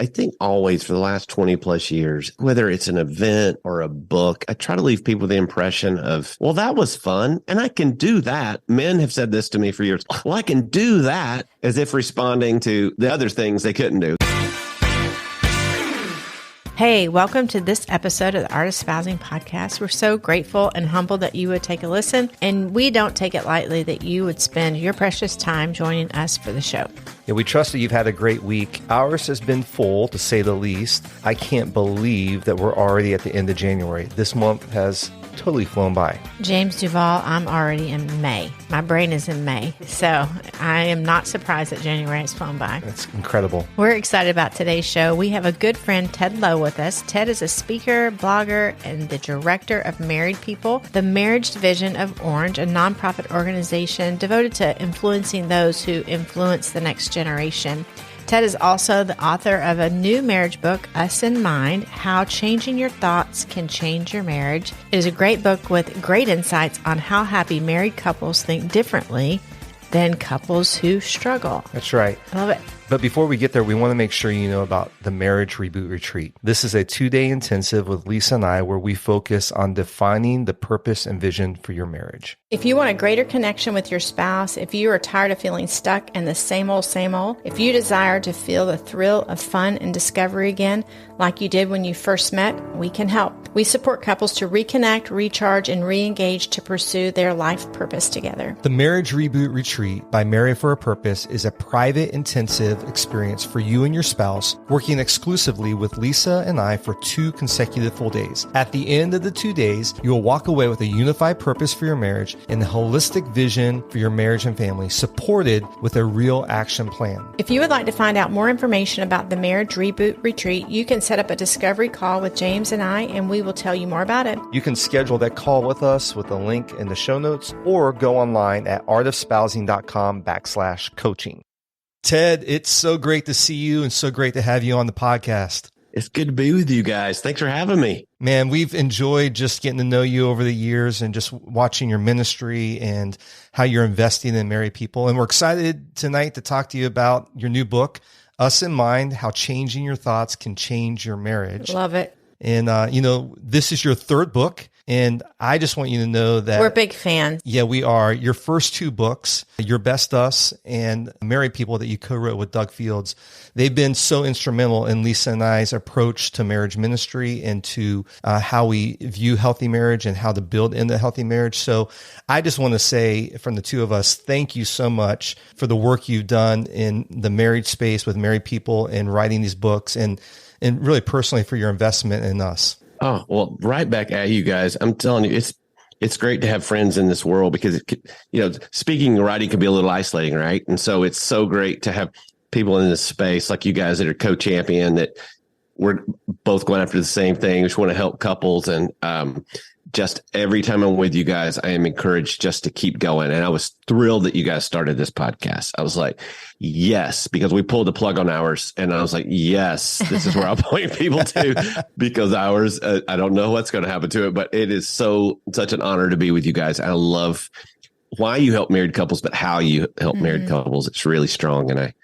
I think always for the last 20 plus years, whether it's an event or a book, I try to leave people the impression of, well, that was fun and I can do that. Men have said this to me for years. Well, I can do that, as if responding to the other things they couldn't do. Hey, welcome to this episode of the Art of Espousing podcast. We're so grateful and humbled that you would take a listen, and we don't take it lightly that you would spend your precious time joining us for the show. Yeah, we trust that you've had a great week. Ours has been full, to say the least. I can't believe that we're already at the end of January. This month has totally flown by. James Duval, I'm already in May. My brain is in May, so I am not surprised that January has flown by. That's incredible. We're excited about today's show. We have a good friend, Ted Lowe, with us. Ted is a speaker, blogger, and the director of Married People, the Marriage Division of Orange, a nonprofit organization devoted to influencing those who influence the next generation. Ted is also the author of a new marriage book, Us in Mind, How Changing Your Thoughts Can Change Your Marriage. It is a great book with great insights on how happy married couples think differently than couples who struggle. That's right. I love it. But before we get there, we want to make sure you know about the Marriage Reboot Retreat. This is a 2-day intensive with Lisa and I where we focus on defining the purpose and vision for your marriage. If you want a greater connection with your spouse, if you are tired of feeling stuck in the same old, if you desire to feel the thrill of fun and discovery again, like you did when you first met, we can help. We support couples to reconnect, recharge, and re-engage to pursue their life purpose together. The Marriage Reboot Retreat by Married for a Purpose is a private, intensive experience for you and your spouse, working exclusively with Lisa and I for 2 consecutive full days. At the end of the 2 days, you will walk away with a unified purpose for your marriage and a holistic vision for your marriage and family, supported with a real action plan. If you would like to find out more information about the Marriage Reboot Retreat, you can set up a discovery call with James and I, and we will tell you more about it. You can schedule that call with us with a link in the show notes, or go online at artofspousing.com/coaching. Ted, it's so great to see you and so great to have you on the podcast. It's good to be with you guys. Thanks for having me. Man, we've enjoyed just getting to know you over the years and just watching your ministry and how you're investing in married people. And we're excited tonight to talk to you about your new book, Us in Mind, How Changing Your Thoughts Can Change Your Marriage. Love it. And, this is your 3rd book. And I just want you to know that we're big fans. Yeah, we are. Your first 2 books, Your Best Us and Married People, that you co-wrote with Doug Fields, they've been so instrumental in Lisa and I's approach to marriage ministry and to how we view healthy marriage and how to build into healthy marriage. So I just want to say from the 2 of us, thank you so much for the work you've done in the marriage space with Married People and writing these books, and really personally for your investment in us. Oh, well, right back at you guys. I'm telling you, it's great to have friends in this world because, speaking and writing can be a little isolating, right? And so it's so great to have people in this space like you guys that are co-champion, that we're both going after the same thing. We just want to help couples. And just every time I'm with you guys, I am encouraged just to keep going. And I was thrilled that you guys started this podcast. I was like, yes, because we pulled the plug on ours. And I was like, yes, this is where I'll point people to, because ours, I don't know what's going to happen to it, but it is such an honor to be with you guys. I love why you help married couples, but how you help married couples. It's really strong. And I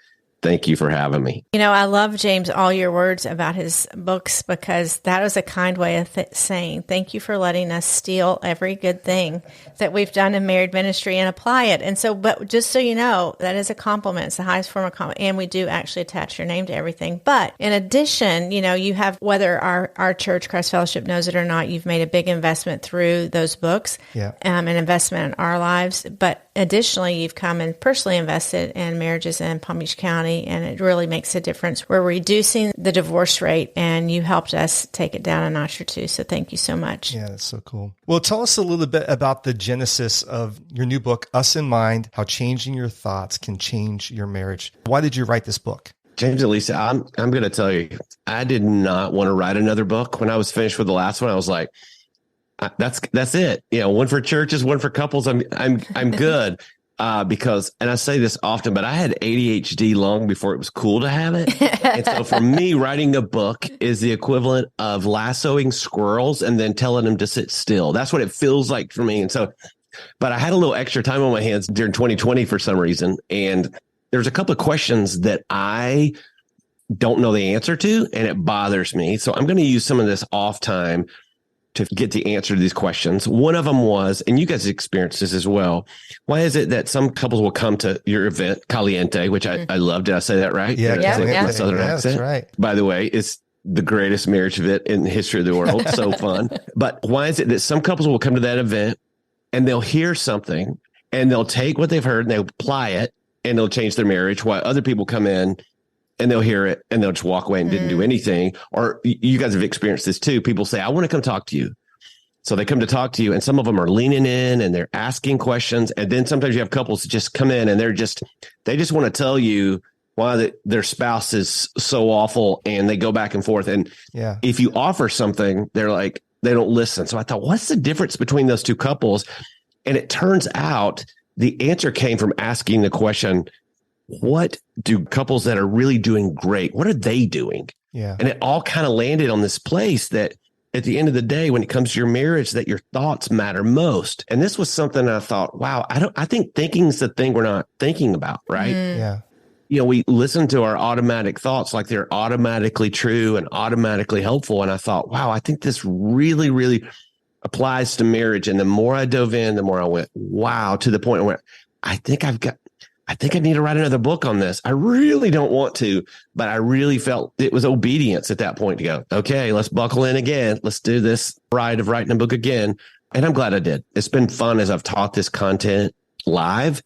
thank you for having me. I love, James, all your words about his books, because that is a kind way of saying thank you for letting us steal every good thing that we've done in married ministry and apply it. And so, but just so you know, that is a compliment. It's the highest form of compliment. And we do actually attach your name to everything. But in addition, you have, whether our church, Christ Fellowship, knows it or not, you've made a big investment through those books, an investment in our lives. But additionally, you've come and personally invested in marriages in Palm Beach County, and it really makes a difference. We're reducing the divorce rate, and you helped us take it down a notch or 2. So thank you so much. Yeah, that's so cool. Well, tell us a little bit about the genesis of your new book, Us in Mind, How Changing Your Thoughts Can Change Your Marriage. Why did you write this book? James and Lisa, I'm going to tell you, I did not want to write another book. When I was finished with the last one, I was like, that's it. One for churches, one for couples. I'm good. Because, and I say this often, but I had ADHD long before it was cool to have it. And so for me, writing a book is the equivalent of lassoing squirrels and then telling them to sit still. That's what it feels like for me. And so, but I had a little extra time on my hands during 2020 for some reason. And there's a couple of questions that I don't know the answer to, and it bothers me. So I'm going to use some of this off time to get the answer to these questions. One of them was, and you guys experienced this as well, why is it that some couples will come to your event, Caliente, which I love. Did I say that right? Yeah, yeah. Southern accent. That's right. By the way, it's the greatest marriage event in the history of the world. So fun. But why is it that some couples will come to that event and they'll hear something and they'll take what they've heard and they'll apply it and they'll change their marriage, while other people come in and they'll hear it and they'll just walk away and didn't do anything? Or you guys have experienced this too. People say, I want to come talk to you. So they come to talk to you, and some of them are leaning in and they're asking questions. And then sometimes you have couples that just come in and they just want to tell you why their spouse is so awful, and they go back and forth. And if you offer something, they're like, they don't listen. So I thought, what's the difference between those two couples? And it turns out the answer came from asking the question, what do couples that are really doing great, what are they doing? Yeah. And it all kind of landed on this place that at the end of the day, when it comes to your marriage, that your thoughts matter most. And this was something I thought, wow, I think thinking is the thing we're not thinking about, right? Yeah. You know, we listen to our automatic thoughts like they're automatically true and automatically helpful. And I thought, wow, I think this really, really applies to marriage. And the more I dove in, the more I went, wow, to the point where I think I need to write another book on this. I really don't want to, but I really felt it was obedience at that point to go, okay, let's buckle in again. Let's do this ride of writing a book again. And I'm glad I did. It's been fun as I've taught this content live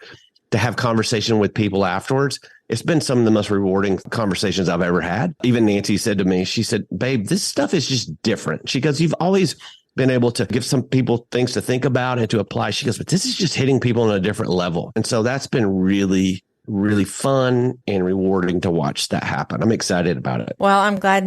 to have conversation with people afterwards. It's been some of the most rewarding conversations I've ever had. Even Nancy said to me, she said, babe, this stuff is just different. She goes, you've always been able to give some people things to think about and to apply. She goes, but this is just hitting people on a different level. And so that's been really, really fun and rewarding to watch that happen. I'm excited about it. Well, I'm glad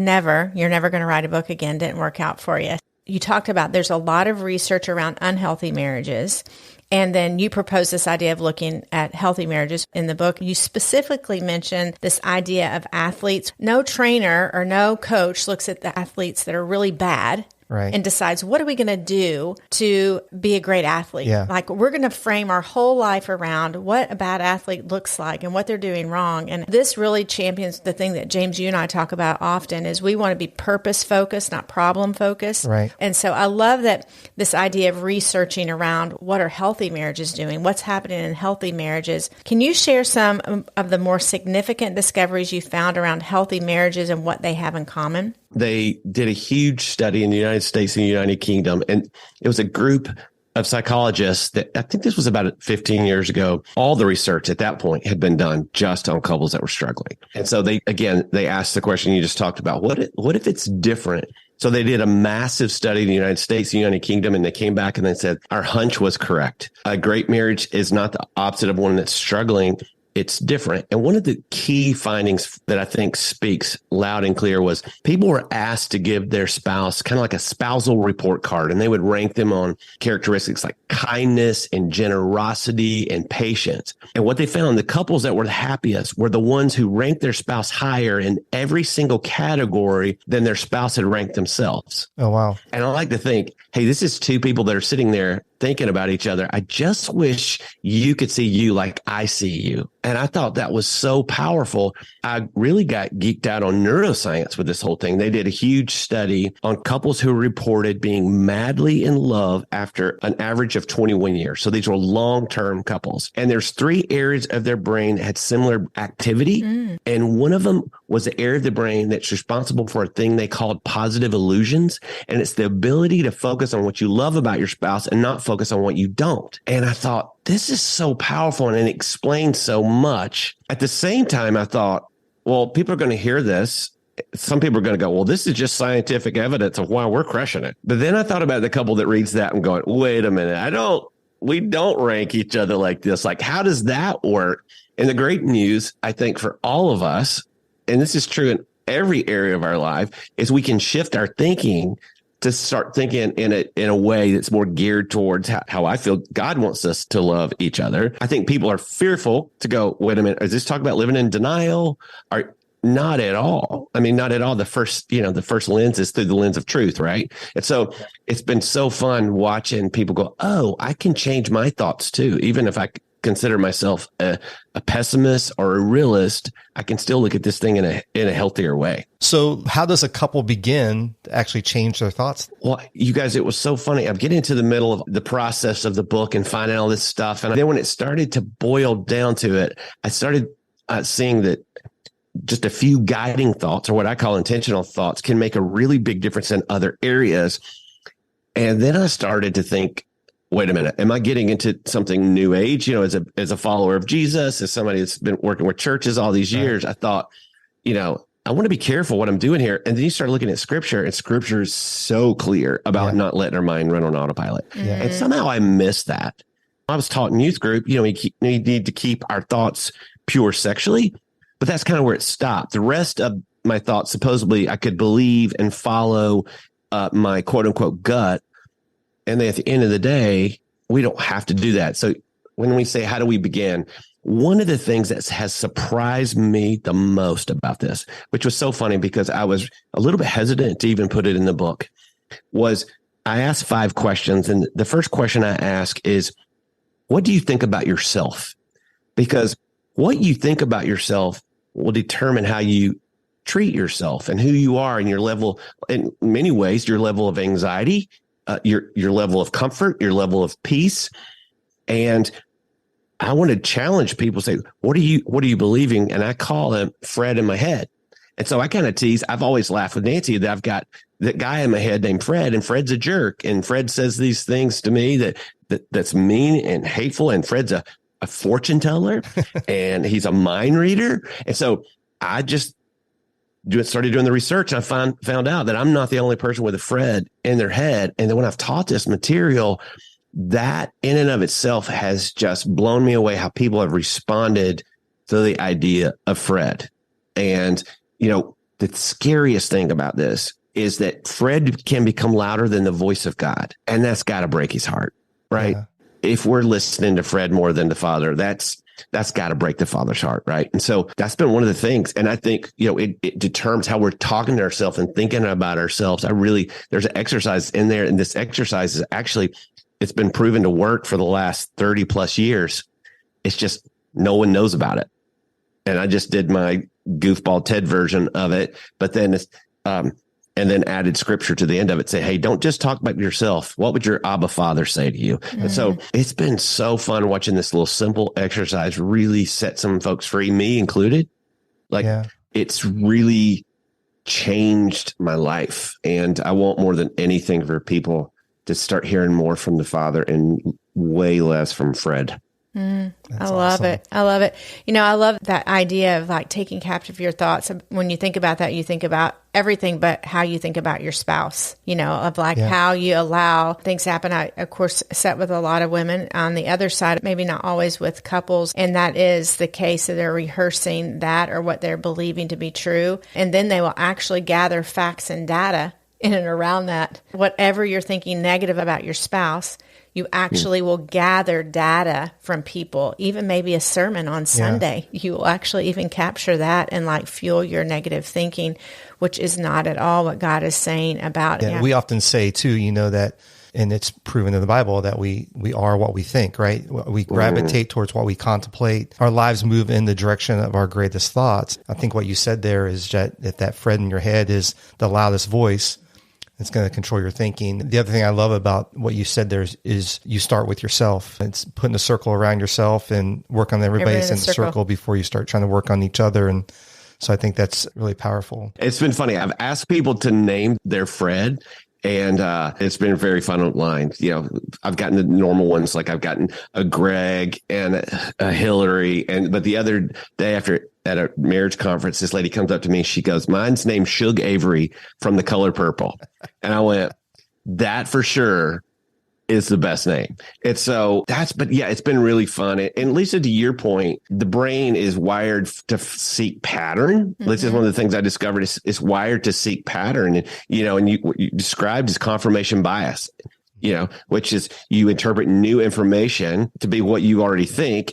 you're never going to write a book again. Didn't work out for you. You talked about there's a lot of research around unhealthy marriages. And then you propose this idea of looking at healthy marriages. In the book, you specifically mentioned this idea of athletes. No trainer or no coach looks at the athletes that are really bad. Right. And decides, what are we going to do to be a great athlete? Yeah. Like, we're going to frame our whole life around what a bad athlete looks like and what they're doing wrong. And this really champions the thing that James, you and I talk about often is we want to be purpose focused, not problem focused. Right. And so I love that this idea of researching around what are healthy marriages doing, what's happening in healthy marriages. Can you share some of the more significant discoveries you found around healthy marriages and what they have in common? They did a huge study in the United States and the United Kingdom, and it was a group of psychologists that I think this was about 15 years ago. All the research at that point had been done just on couples that were struggling. And so they asked the question you just talked about, what if it's different? So they did a massive study in the United States, the United Kingdom, and they came back and they said, our hunch was correct. A great marriage is not the opposite of one that's struggling. It's different. And one of the key findings that I think speaks loud and clear was people were asked to give their spouse kind of like a spousal report card, and they would rank them on characteristics like kindness and generosity and patience. And what they found, the couples that were the happiest were the ones who ranked their spouse higher in every single category than their spouse had ranked themselves. Oh, wow. And I like to think, hey, this is two people that are sitting there thinking about each other. I just wish you could see you like I see you. And I thought that was so powerful. I really got geeked out on neuroscience with this whole thing. They did a huge study on couples who reported being madly in love after an average of 21 years. So these were long-term couples. And there's 3 areas of their brain that had similar activity. And one of them was the area of the brain that's responsible for a thing they called positive illusions. And it's the ability to focus on what you love about your spouse and not focus on what you don't. And I thought, this is so powerful and it explains so much. At the same time, I thought, well, people are going to hear this. Some people are going to go, well, this is just scientific evidence of why we're crushing it. But then I thought about the couple that reads that and going, wait a minute, we don't rank each other like this. Like, how does that work? And the great news, I think, for all of us, and this is true in every area of our life, is we can shift our thinking to start thinking in a way that's more geared towards how I feel God wants us to love each other. I think people are fearful to go, wait a minute, is this talking about living in denial? Or not at all. I mean, not at all. The first lens is through the lens of truth, right? And so it's been so fun watching people go, oh, I can change my thoughts too. Even if consider myself a pessimist or a realist, I can still look at this thing in a healthier way. So how does a couple begin to actually change their thoughts? Well, you guys, it was so funny. I'm getting into the middle of the process of the book and finding all this stuff. And then when it started to boil down to it, I started seeing that just a few guiding thoughts, or what I call intentional thoughts, can make a really big difference in other areas. And then I started to think, wait a minute, am I getting into something new age? As a follower of Jesus, as somebody that's been working with churches all these years, I thought, I want to be careful what I'm doing here. And then you start looking at scripture, and scripture is so clear about not letting our mind run on autopilot. Yeah. And somehow I missed that. I was taught in youth group, we need to keep our thoughts pure sexually, but that's kind of where it stopped. The rest of my thoughts, supposedly I could believe and follow my quote unquote gut. And then at the end of the day, we don't have to do that. So when we say, how do we begin? One of the things that has surprised me the most about this, which was so funny because I was a little bit hesitant to even put it in the book, was I asked 5 questions. And the first question I ask is, what do you think about yourself? Because what you think about yourself will determine how you treat yourself and who you are and your level, in many ways, your level of anxiety, your level of comfort, your level of peace. And I want to challenge people, say, what are you believing? And I call him Fred in my head. And so I kind of tease, I've always laughed with Nancy that I've got that guy in my head named Fred, and Fred's a jerk. And Fred says these things to me that's mean and hateful. And Fred's a fortune teller and he's a mind reader. And so I just started doing the research. And I found out that I'm not the only person with a Fred in their head. And then when I've taught this material, that in and of itself has just blown me away, how people have responded to the idea of Fred. And, the scariest thing about this is that Fred can become louder than the voice of God. And that's got to break his heart, right? Yeah. If we're listening to Fred more than the Father, that's got to break the Father's heart, right? And so that's been one of the things. And I think, it determines how we're talking to ourselves and thinking about ourselves. There's an exercise in there. And this exercise is actually, it's been proven to work for the last 30 plus years. It's just no one knows about it. And I just did my goofball TED version of it, but then and then added scripture to the end of it. Say, hey, don't just talk about yourself. What would your Abba Father say to you? Mm-hmm. And so it's been so fun watching this little simple exercise really set some folks free, me included. It's really changed my life. And I want more than anything for people to start hearing more from the Father and way less from Fred. I love it. I love it. I love that idea of taking captive your thoughts. When you think about that, you think about everything, but how you think about your spouse, how you allow things to happen. I, of course, sat with a lot of women on the other side, maybe not always with couples. And that is the case that they're rehearsing that or what they're believing to be true. And then they will actually gather facts and data in and around that. Whatever you're thinking negative about your spouse, you actually will gather data from people, even maybe a sermon on Sunday. You will actually even capture that and fuel your negative thinking, which is not at all what God is saying about it. We often say too, that, and it's proven in the Bible that we are what we think, right? We gravitate towards what we contemplate. Our lives move in the direction of our greatest thoughts. I think what you said there is that if that Fred in your head is the loudest voice, it's going to control your thinking. The other thing I love about what you said there is you start with yourself. It's putting a circle around yourself and work on everybody's in the circle before you start trying to work on each other. And so I think that's really powerful. It's been funny. I've asked people to name their Fred, and it's been very fun online. I've gotten the normal ones, I've gotten a Greg and a Hillary. But the other day at a marriage conference, this lady comes up to me. She goes, mine's named Shug Avery from The Color Purple. And I went, that for sure is the best name. And so it's been really fun. And Lisa, to your point, the brain is wired to seek pattern. Mm-hmm. This is one of the things I discovered is wired to seek pattern. And, what you described as confirmation bias, which is you interpret new information to be what you already think.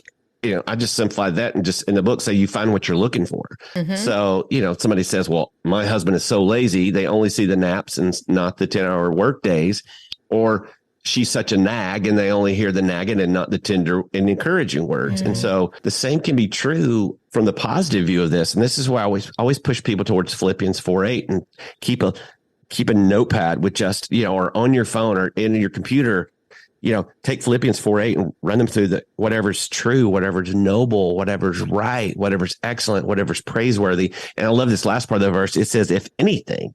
I just simplified that and just in the book say you find what you're looking for. Mm-hmm. So, somebody says, well, my husband is so lazy, they only see the naps and not the 10-hour work days. Or she's such a nag, and they only hear the nagging and not the tender and encouraging words. And so the same can be true from the positive view of this. And this is why I always push people towards Philippians 4:8 and keep a notepad with just, or on your phone or in your computer, take Philippians 4:8 and run them through whatever's true, whatever's noble, whatever's right, whatever's excellent, whatever's praiseworthy. And I love this last part of the verse. It says, if anything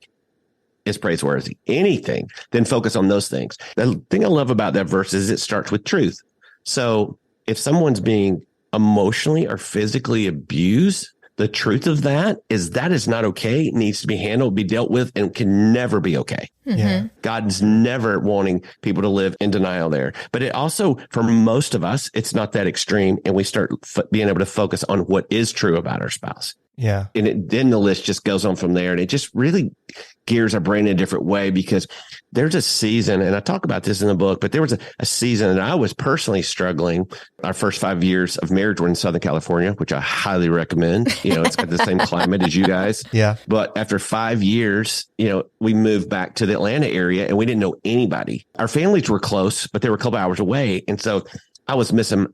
is praiseworthy, anything, then focus on those things. The thing I love about that verse is it starts with truth. So if someone's being emotionally or physically abused, the truth of that is not okay. It needs to be handled, be dealt with, and can never be okay. Yeah. God's never wanting people to live in denial there. But it also, for most of us, it's not that extreme. And we start being able to focus on what is true about our spouse. Yeah. And then the list just goes on from there. And it just really gears our brain in a different way, because there's a season, and I talk about this in the book, but there was a season that I was personally struggling. Our first 5 years of marriage were in Southern California, which I highly recommend. It's got the same climate as you guys. Yeah. But after 5 years, we moved back to the Atlanta area, and we didn't know anybody. Our families were close, but they were a couple hours away. And so I was missing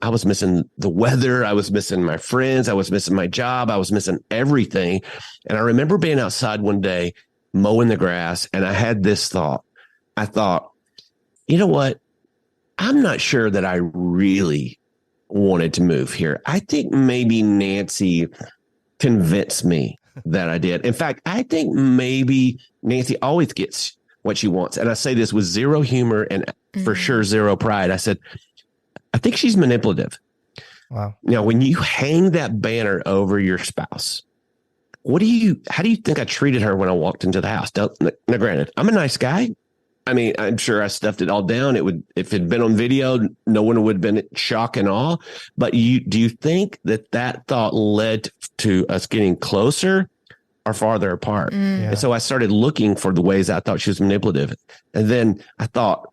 the weather. I was missing my friends. I was missing my job. I was missing everything. And I remember being outside one day mowing the grass, and I had this thought. I thought, you know what? I'm not sure that I really wanted to move here. I think maybe Nancy convinced me that I did. In fact, I think maybe Nancy always gets what she wants. And I say this with zero humor and for sure zero pride. I said, I think she's manipulative. Wow. Now, when you hang that banner over your spouse, how do you think I treated her when I walked into the house? Now, granted, I'm a nice guy. I mean, I'm sure I stuffed it all down. If it had been on video, no one would have been in shock and awe. But do you think that thought led to us getting closer or farther apart? Yeah. And so I started looking for the ways I thought she was manipulative. And then I thought,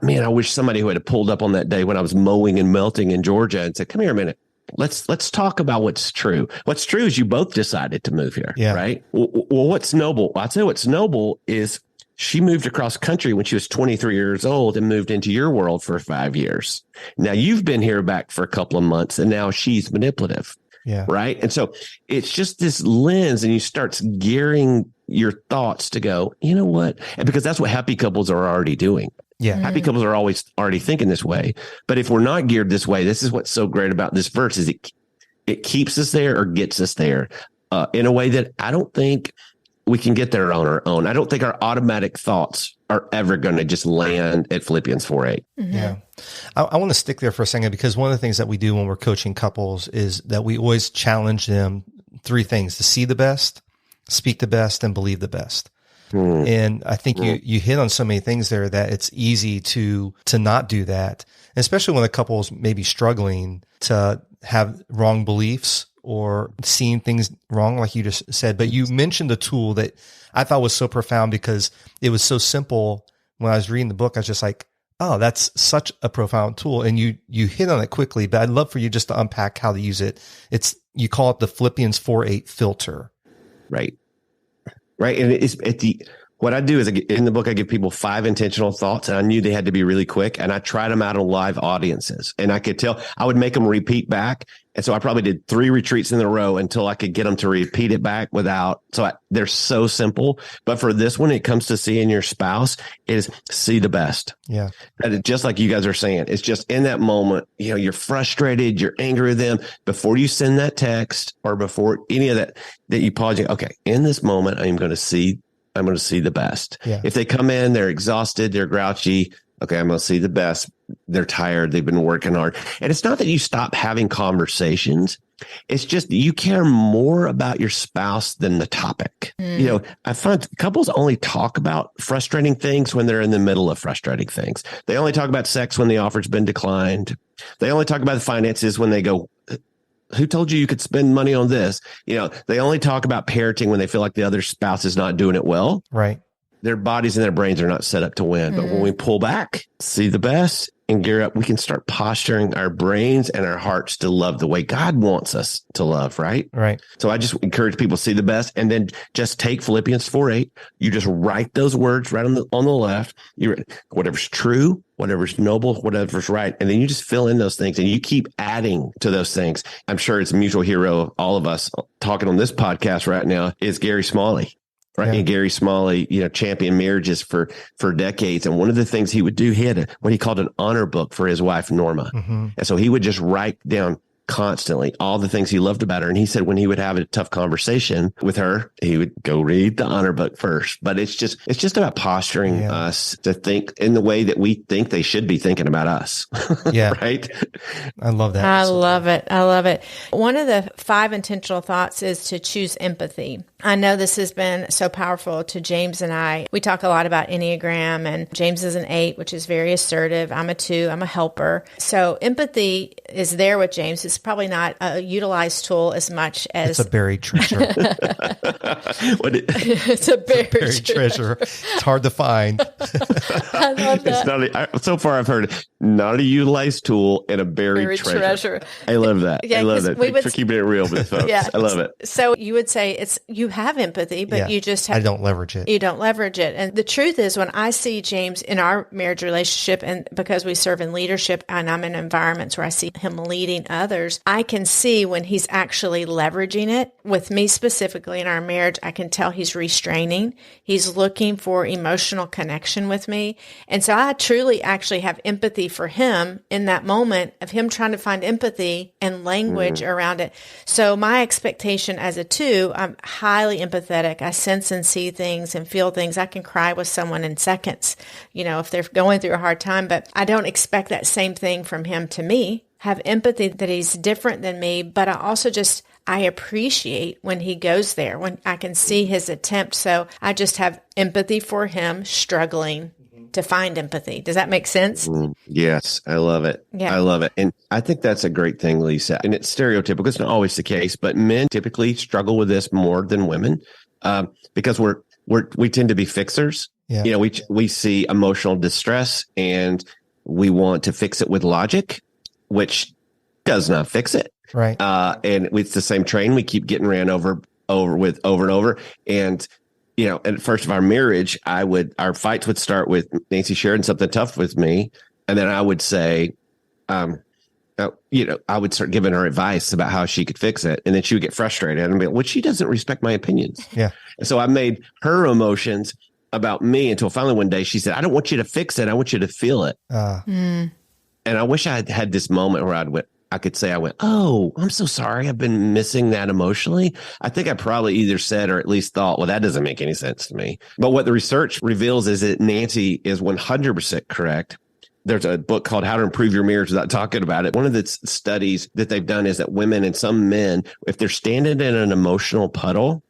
man, I wish somebody who had pulled up on that day when I was mowing and melting in Georgia and said, come here a minute. Let's talk about what's true. What's true is you both decided to move here, right? Well, what's noble? I'll tell you what's noble is she moved across country when she was 23 years old and moved into your world for 5 years. Now you've been here back for a couple of months, and now she's manipulative. Yeah. Right. And so it's just this lens, and you start gearing your thoughts to go, you know what? And because that's what happy couples are already doing. Yeah. Happy couples are always already thinking this way. But if we're not geared this way, this is what's so great about this verse is it keeps us there or gets us there in a way that I don't think we can get there on our own. I don't think our automatic thoughts are ever going to just land at Philippians 4:8. Mm-hmm. Yeah. I want to stick there for a second, because one of the things that we do when we're coaching couples is that we always challenge them 3 things: to see the best, speak the best, and believe the best. And I think you hit on so many things there that it's easy to not do that, especially when a couple's maybe struggling to have wrong beliefs or seeing things wrong, like you just said. But you mentioned a tool that I thought was so profound because it was so simple. When I was reading the book, I was just like, oh, that's such a profound tool. And you hit on it quickly, but I'd love for you just to unpack how to use it. You call it the Philippians 4:8 filter. Right. Right. And it's what I do is in the book, I give people 5 intentional thoughts, and I knew they had to be really quick. And I tried them out on live audiences, and I could tell I would make them repeat back. And so I probably did 3 retreats in a row until I could get them to repeat it back they're so simple. But for this one, it comes to seeing your spouse is see the best. Yeah. That just like you guys are saying, it's just in that moment, you're frustrated, you're angry with them. Before you send that text or before any of that you pause, okay, in this moment, I'm going to see the best. Yeah. If they come in, they're exhausted, they're grouchy. Okay, I'm going to see the best. They're tired. They've been working hard. And it's not that you stop having conversations. It's just you care more about your spouse than the topic. I find couples only talk about frustrating things when they're in the middle of frustrating things. They only talk about sex when the offer's been declined. They only talk about the finances when they go, who told you could spend money on this? They only talk about parenting when they feel like the other spouse is not doing it well. Right. Their bodies and their brains are not set up to win. But when we pull back, see the best, and gear up, we can start posturing our brains and our hearts to love the way God wants us to love, right? Right. So I just encourage people to see the best, and then just take Philippians 4:8. You just write those words right on the left. Whatever's true, whatever's noble, whatever's right, and then you just fill in those things, and you keep adding to those things. I'm sure it's a mutual hero of all of us talking on this podcast right now is Gary Smalley. Right. Yeah. And Gary Smalley, championed marriages for decades. And one of the things he would do, he had what he called an honor book for his wife, Norma. Mm-hmm. And so he would just write down constantly all the things he loved about her. And he said when he would have a tough conversation with her, he would go read the honor book first. But it's just about posturing us to think in the way that we think they should be thinking about us. Yeah. Right. I love that. I love it. I love it. One of the 5 intentional thoughts is to choose empathy. I know this has been so powerful to James and I. We talk a lot about Enneagram, and James is an 8, which is very assertive. I'm a 2. I'm a helper. So empathy is there with James. It's probably not a utilized tool as much as... It's a buried treasure. It's a buried treasure. It's hard to find. I love that. So far I've heard not a utilized tool and a buried treasure. I love that. Yeah, I love that. Thanks for keeping it real with folks. Yeah. I love it. So you would say you have empathy, but you just have... I don't leverage it. You don't leverage it. And the truth is, when I see James in our marriage relationship, and because we serve in leadership and I'm in environments where I see him leading others, I can see when he's actually leveraging it. With me specifically in our marriage, I can tell he's restraining. He's looking for emotional connection with me. And so I truly actually have empathy for him in that moment of him trying to find empathy and language around it. So my expectation as a 2, I'm highly empathetic. I sense and see things and feel things. I can cry with someone in seconds, if they're going through a hard time, but I don't expect that same thing from him to me. Have empathy that he's different than me, but I also I appreciate when he goes there, when I can see his attempt. So I just have empathy for him struggling to find empathy. Does that make sense? Yes. I love it. Yeah. I love it. And I think that's a great thing, Lisa. And it's stereotypical. It's not always the case, but men typically struggle with this more than women because we tend to be fixers. Yeah. We see emotional distress and we want to fix it with logic, which does not fix it. Right. And it's the same train we keep getting ran over and over. And, at first of our marriage, our fights would start with Nancy sharing something tough with me. And then I would say, I would start giving her advice about how she could fix it. And then she would get frustrated and be like, well, she doesn't respect my opinions. Yeah. And so I made her emotions about me until finally one day she said, I don't want you to fix it. I want you to feel it. And I wish I had this moment where I could say, oh, I'm so sorry. I've been missing that emotionally. I think I probably either said or at least thought, well, that doesn't make any sense to me. But what the research reveals is that Nancy is 100% correct. There's a book called How to Improve Your Marriage Without Talking About It. One of the studies that they've done is that women and some men, if they're standing in an emotional puddle,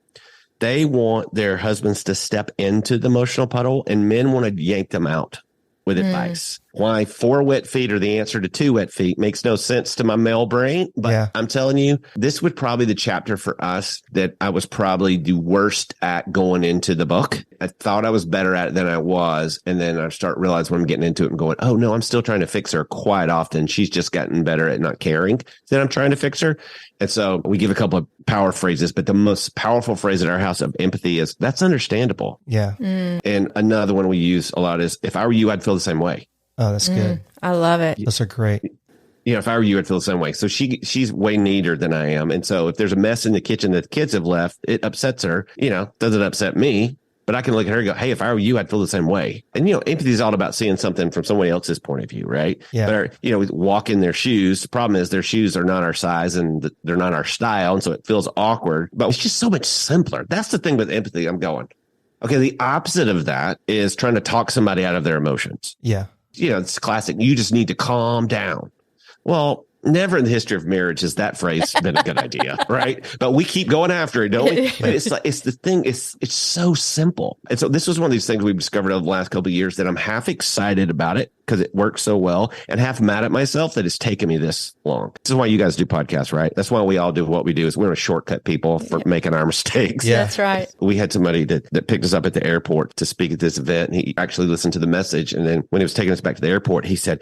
they want their husbands to step into the emotional puddle, and men want to yank them out with advice. Why 4 wet feet are the answer to 2 wet feet makes no sense to my male brain. But I'm telling you, this would probably be the chapter for us that I was probably the worst at going into the book. I thought I was better at it than I was. And then I start realizing when I'm getting into it and going, oh, no, I'm still trying to fix her quite often. She's just gotten better at not caring that I'm trying to fix her. And so we give a couple of power phrases, but the most powerful phrase at our house of empathy is, that's understandable. Yeah. And another one we use a lot is, if I were you, I'd feel the same way. Oh, that's good. I love it. Those are great. If I were you, I'd feel the same way. So she's way neater than I am. And so if there's a mess in the kitchen that the kids have left, it upsets her. Doesn't upset me. But I can look at her and go, hey, if I were you, I'd feel the same way. And, empathy is all about seeing something from somebody else's point of view, right? Yeah. But, we walk in their shoes. The problem is their shoes are not our size and they're not our style. And so it feels awkward. But it's just so much simpler. That's the thing with empathy. I'm going, okay, the opposite of that is trying to talk somebody out of their emotions. Yeah. It's classic. You just need to calm down. Well, never in the history of marriage has that phrase been a good idea, right? But we keep going after it, don't we? But it's the thing. It's so simple. And so this was one of these things we've discovered over the last couple of years that I'm half excited about it because it works so well, and half mad at myself that it's taken me this long. This is why you guys do podcasts, right? That's why we all do what we do. Is we're a shortcut people for making our mistakes. Yeah, that's right. We had somebody that picked us up at the airport to speak at this event, and he actually listened to the message. And then when he was taking us back to the airport, he said,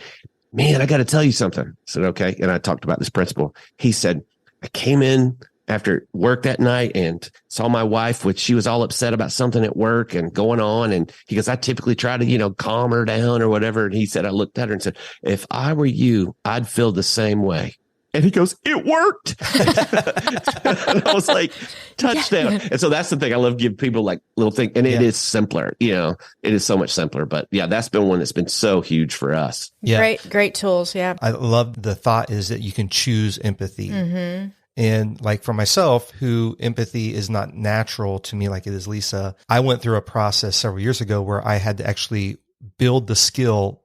man, I got to tell you something. I said, okay. And I talked about this principle. He said, I came in after work that night and saw my wife, which she was all upset about something at work and going on. And he goes, I typically try to, calm her down or whatever. And he said, I looked at her and said, if I were you, I'd feel the same way. And he goes, it worked. And I was like, touchdown. And so that's the thing. I love giving people like little things. And it is simpler. It is so much simpler. But yeah, that's been one that's been so huge for us. Yeah. Great tools. Yeah. I love the thought is that you can choose empathy. Mm-hmm. And like for myself, who empathy is not natural to me like it is Lisa, I went through a process several years ago where I had to actually build the skill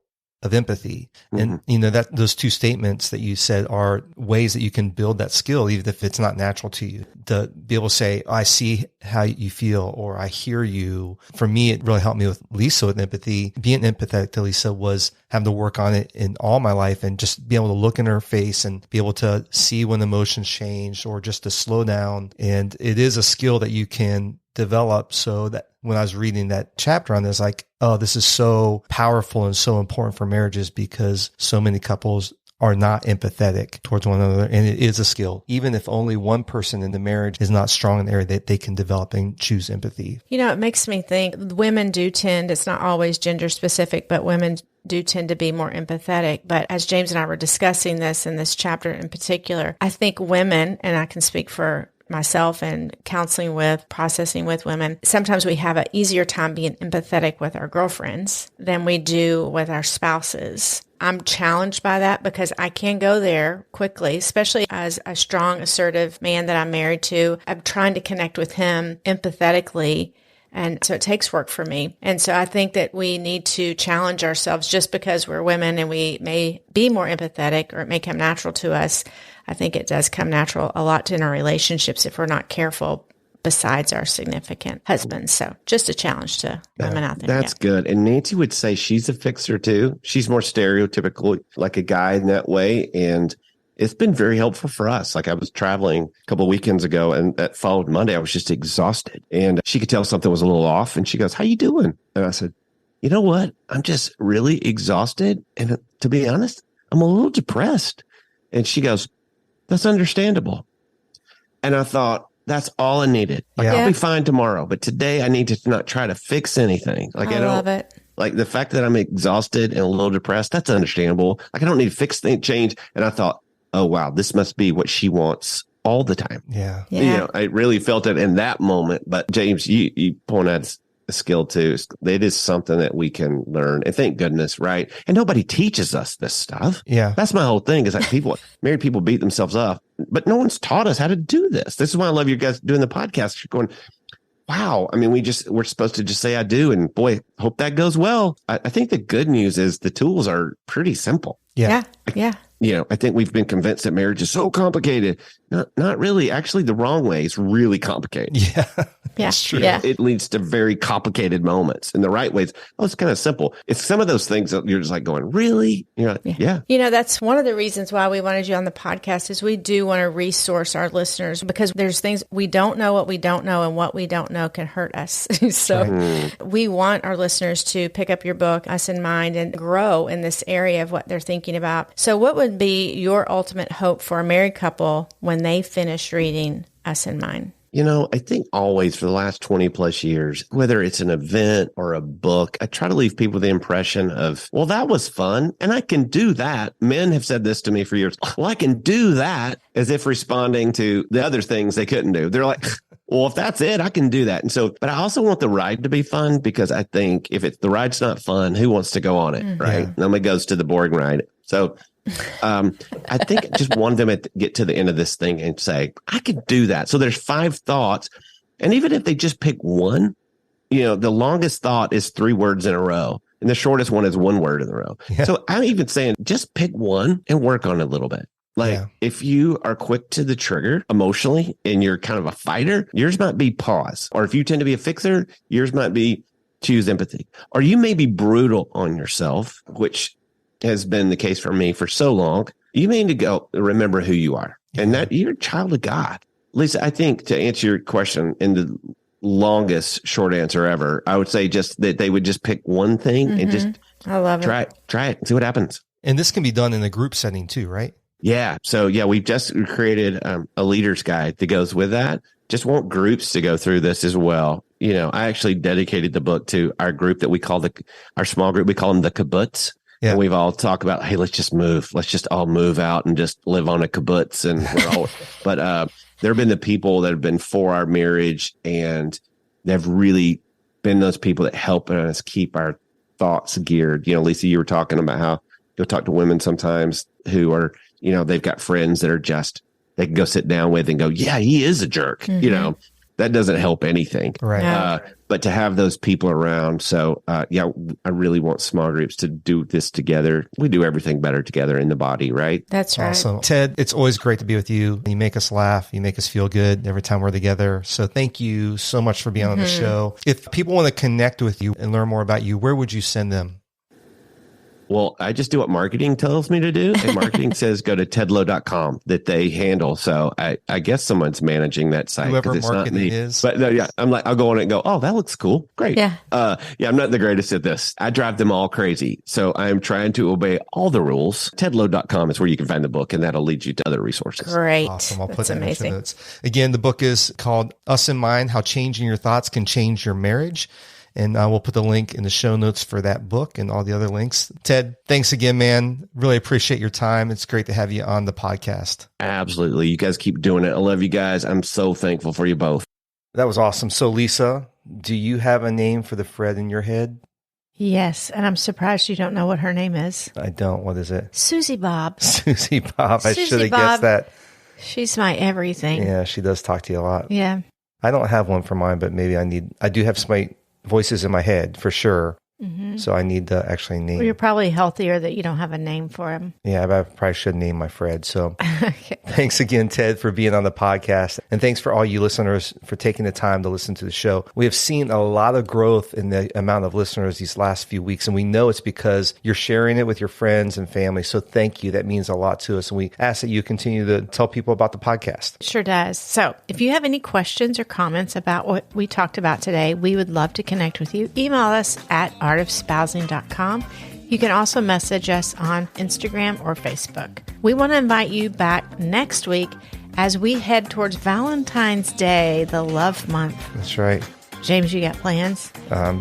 of empathy. And, that those two statements that you said are ways that you can build that skill, even if it's not natural to you, to be able to say, I see how you feel, or I hear you. For me, it really helped me with Lisa with empathy. Being empathetic to Lisa was having to work on it in all my life and just be able to look in her face and be able to see when emotions change or just to slow down. And it is a skill that you can develop, so that when I was reading that chapter on this, like, oh, this is so powerful and so important for marriages because so many couples are not empathetic towards one another. And it is a skill. Even if only one person in the marriage is not strong in the area, that they can develop and choose empathy. It makes me think women do tend, it's not always gender specific, but women do tend to be more empathetic. But as James and I were discussing this in this chapter in particular, I think women, and I can speak for myself and processing with women, sometimes we have an easier time being empathetic with our girlfriends than we do with our spouses. I'm challenged by that because I can go there quickly, especially as a strong, assertive man that I'm married to. I'm trying to connect with him empathetically. And so it takes work for me. And so I think that we need to challenge ourselves just because we're women and we may be more empathetic or it may come natural to us. I think it does come natural a lot in our relationships if we're not careful besides our significant husbands. So just a challenge to women out there. That's good. And Nancy would say she's a fixer too. She's more stereotypical, like a guy in that way. And it's been very helpful for us. Like I was traveling a couple of weekends ago and that followed Monday, I was just exhausted and she could tell something was a little off and she goes, how you doing? And I said, you know what? I'm just really exhausted. And to be honest, I'm a little depressed. And she goes, that's understandable. And I thought, that's all I needed. Like I'll be fine tomorrow, but today I need to not try to fix anything. Like I love it. Like the fact that I'm exhausted and a little depressed, that's understandable. Like I don't need to fix things, change. And I thought, oh, wow, this must be what she wants all the time. Yeah. I really felt it in that moment. But James, you point out a skill too. It is something that we can learn. And thank goodness, right? And nobody teaches us this stuff. Yeah. That's my whole thing is like married people beat themselves up, but no one's taught us how to do this. This is why I love you guys doing the podcast. You're going, wow. I mean, we're supposed to just say I do. And boy, hope that goes well. I think the good news is the tools are pretty simple. Yeah. I think we've been convinced that marriage is so complicated. Not really. Actually, the wrong way is really complicated. Yeah. That's true. Yeah. It leads to very complicated moments. And the right ways, it's kind of simple. It's some of those things that you're just like going, really? Yeah. That's one of the reasons why we wanted you on the podcast is we do want to resource our listeners because there's things we don't know what we don't know and what we don't know can hurt us. So we want our listeners to pick up your book, Us in Mind, and grow in this area of what they're thinking about. So what would be your ultimate hope for a married couple when they finish reading Us in Mind? I think always for the last 20 plus years, whether it's an event or a book, I try to leave people the impression of, well, that was fun and I can do that. Men have said this to me for years. Well, I can do that, as if responding to the other things they couldn't do. They're like, well, if that's it, I can do that. And so, but I also want the ride to be fun because I think if the ride's not fun, who wants to go on it? Mm-hmm. Right. Nobody goes to the boring ride. So I think I just wanted them to get to the end of this thing and say, I could do that. So there's 5 thoughts. And even if they just pick one, the longest thought is 3 words in a row. And the shortest one is 1 word in a row. Yeah. So I'm even saying just pick one and work on it a little bit. Like if you are quick to the trigger emotionally and you're kind of a fighter, yours might be pause. Or if you tend to be a fixer, yours might be choose empathy. Or you may be brutal on yourself, which has been the case for me for so long. You may need to go remember who you are and that you're a child of God. Lisa, I think to answer your question in the longest short answer ever, I would say just that they would just pick one thing and just I love try it and see what happens. And this can be done in a group setting too, right? Yeah. So yeah, we've just created a leader's guide that goes with that. Just want groups to go through this as well. You know, I actually dedicated the book to our group that we call our small group. We call them the kibbutz. Yeah. And we've all talked about, hey, let's just move. Let's just all move out and just live on a kibbutz. And we're all, but there have been the people that have been for our marriage, and they've really been those people that help us keep our thoughts geared. You know, Lisa, you were talking about how you'll talk to women sometimes who are, you know, they've got friends that are just, they can go sit down with and go, yeah, he is a jerk. Mm-hmm. You know, that doesn't help anything. Right. But to have those people around. So, yeah, I really want small groups to do this together. We do everything better together in the body, right? That's right. Awesome. Ted, it's always great to be with you. You make us laugh. You make us feel good every time we're together. So thank you so much for being on the show. If people want to connect with you and learn more about you, where would you send them? Well, I just do what marketing tells me to do. And marketing says go to tedlowe.com that they handle. So I guess someone's managing that site. Whoever it's marketing not me. is. But no, yeah, I'm like, I'll go on it and go, oh, that looks cool. Great. Yeah. Yeah, I'm not the greatest at this. I drive them all crazy. So I'm trying to obey all the rules. Tedlowe.com is where you can find the book, and that'll lead you to other resources. Great. Awesome. I'll put That's that amazing. in the notes. Again, the book is called Us in Mind, How Changing Your Thoughts Can Change Your Marriage. And we'll put the link in the show notes for that book and all the other links. Ted, thanks again, man. Really appreciate your time. It's great to have you on the podcast. Absolutely. You guys keep doing it. I love you guys. I'm so thankful for you both. That was awesome. So, Lisa, do you have a name for the Fred in your head? Yes. And I'm surprised you don't know what her name is. I don't. What is it? Susie Bob. Susie Bob. I Susie should have Bob. guessed that. She's my everything. Yeah, she does talk to you a lot. Yeah. I don't have one for mine, but maybe I do have some voices in my head for sure. Mm-hmm. So I need to actually name. Well, you're probably healthier that you don't have a name for him. Yeah, I probably should name my Fred. So Okay. Thanks again, Ted, for being on the podcast. And thanks for all you listeners for taking the time to listen to the show. We have seen a lot of growth in the amount of listeners these last few weeks. And we know it's because you're sharing it with your friends and family. So thank you. That means a lot to us. And we ask that you continue to tell people about the podcast. Sure does. So if you have any questions or comments about what we talked about today, we would love to connect with you. Email us at artofspousing.com. You can also message us on Instagram or Facebook. We want to invite you back next week as we head towards Valentine's Day, the love month. That's right. James, you got plans?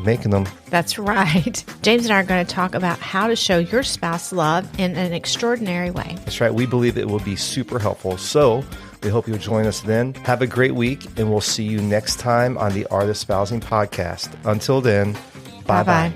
Making them. That's right. James and I are going to talk about how to show your spouse love in an extraordinary way. That's right. We believe it will be super helpful. So we hope you'll join us then. Have a great week, and we'll see you next time on the Art of Spousing podcast. Until then, bye-bye.